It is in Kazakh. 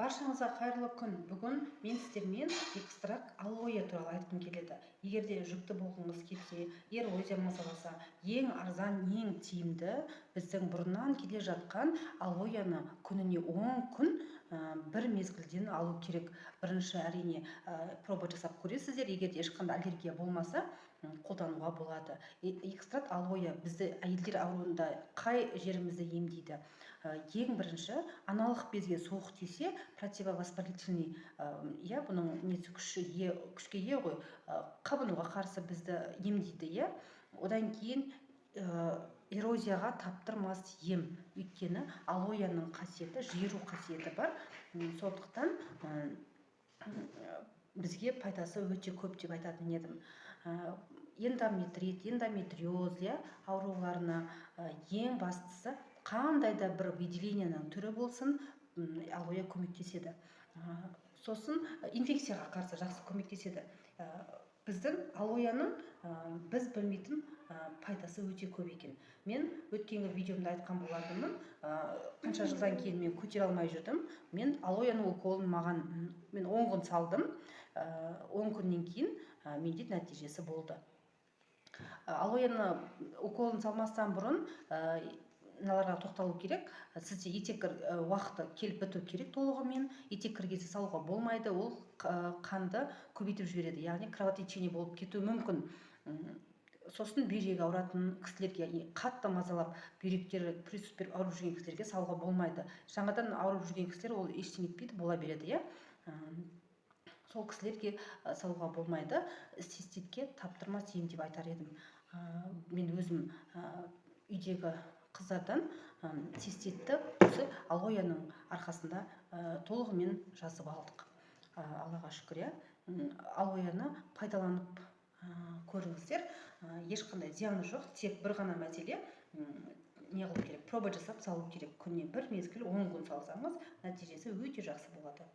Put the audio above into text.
Баршаңызға қайырлы күн. Бүгін мен сіздермен экстракт алоэ туралы айтқым келеді. Егер де жүкті болғыңыз келсе, эрозия мазаласа, ең арзан, ең тиімді біздің бұрыннан келе жатқан алоэны күніне 10 күн бір мезгілден алу керек. Бірінші әрине проба жасап көресіздер. Егер де ешқандай аллергия болмаса, қолдануға болады. Экстракт алоэ бізді әйелдер ауруында қай жерімізді емдейді? Ең бірінші, аналық безге суық тисе, противовоспалительный, бұның несі күшке ие ғой, қабынуға қарсы бізді емдейді. Одан кейін эрозияға таптырмас ем. Өйткені алоэның қасиеті, жиыру қасиеті бар. Сондықтан бізге пайдасы өте көп деп айтатын едім. Эндометрит, эндометриоз ауруларына ең бастысы қандай да бір выделениенің түрі болсын, алоэ көмектеседі. Сосын инфекцияға қарсы жақсы көмектеседі. Біздің алоэның біз білмейтін пайдасы өте көп екен. Мен өткенгі видеомда айтқан болатынмын, қанша жылдан кейін мен көтере алмай жүрдім. Мен алоэның уколын мен 10 күн салдым. 10 күннен кейін менде нәтижесі болды. Алоэны уколын салмастан бұрын мыналарға тоқталу керек. Сізде етеккір уақыты келіп біту керек толығымен. Етеккір кезде салуға болмайды, ол қанды көбейтіп жібереді, яғни кровотечение болып кетуі мүмкін. Сосын бүйрегі ауыратын кісілерге, қатты мазалап, бүйректері приступ ауырып жүрген кісілерге салуға болмайды. Жаңадан ауырып жүрген кісілер ол ештеңе етпейді, бола береді. Сол кісілерге салуға болмайды. Циститке таптырмас ем деп айтар едім. Мен өзім үйдегі қыздардан циститті осы алоэның арқасында толығымен жазып алдық. Аллаға шүкір. Алоэны пайдаланып көріңіздер. Ешқандай зияны жоқ, тек бір ғана мәселе не қылу керек, проба жасап салу керек. Күніне бір мезгіл 10 күн салсаңыз, нәтижесі өте жақсы болады.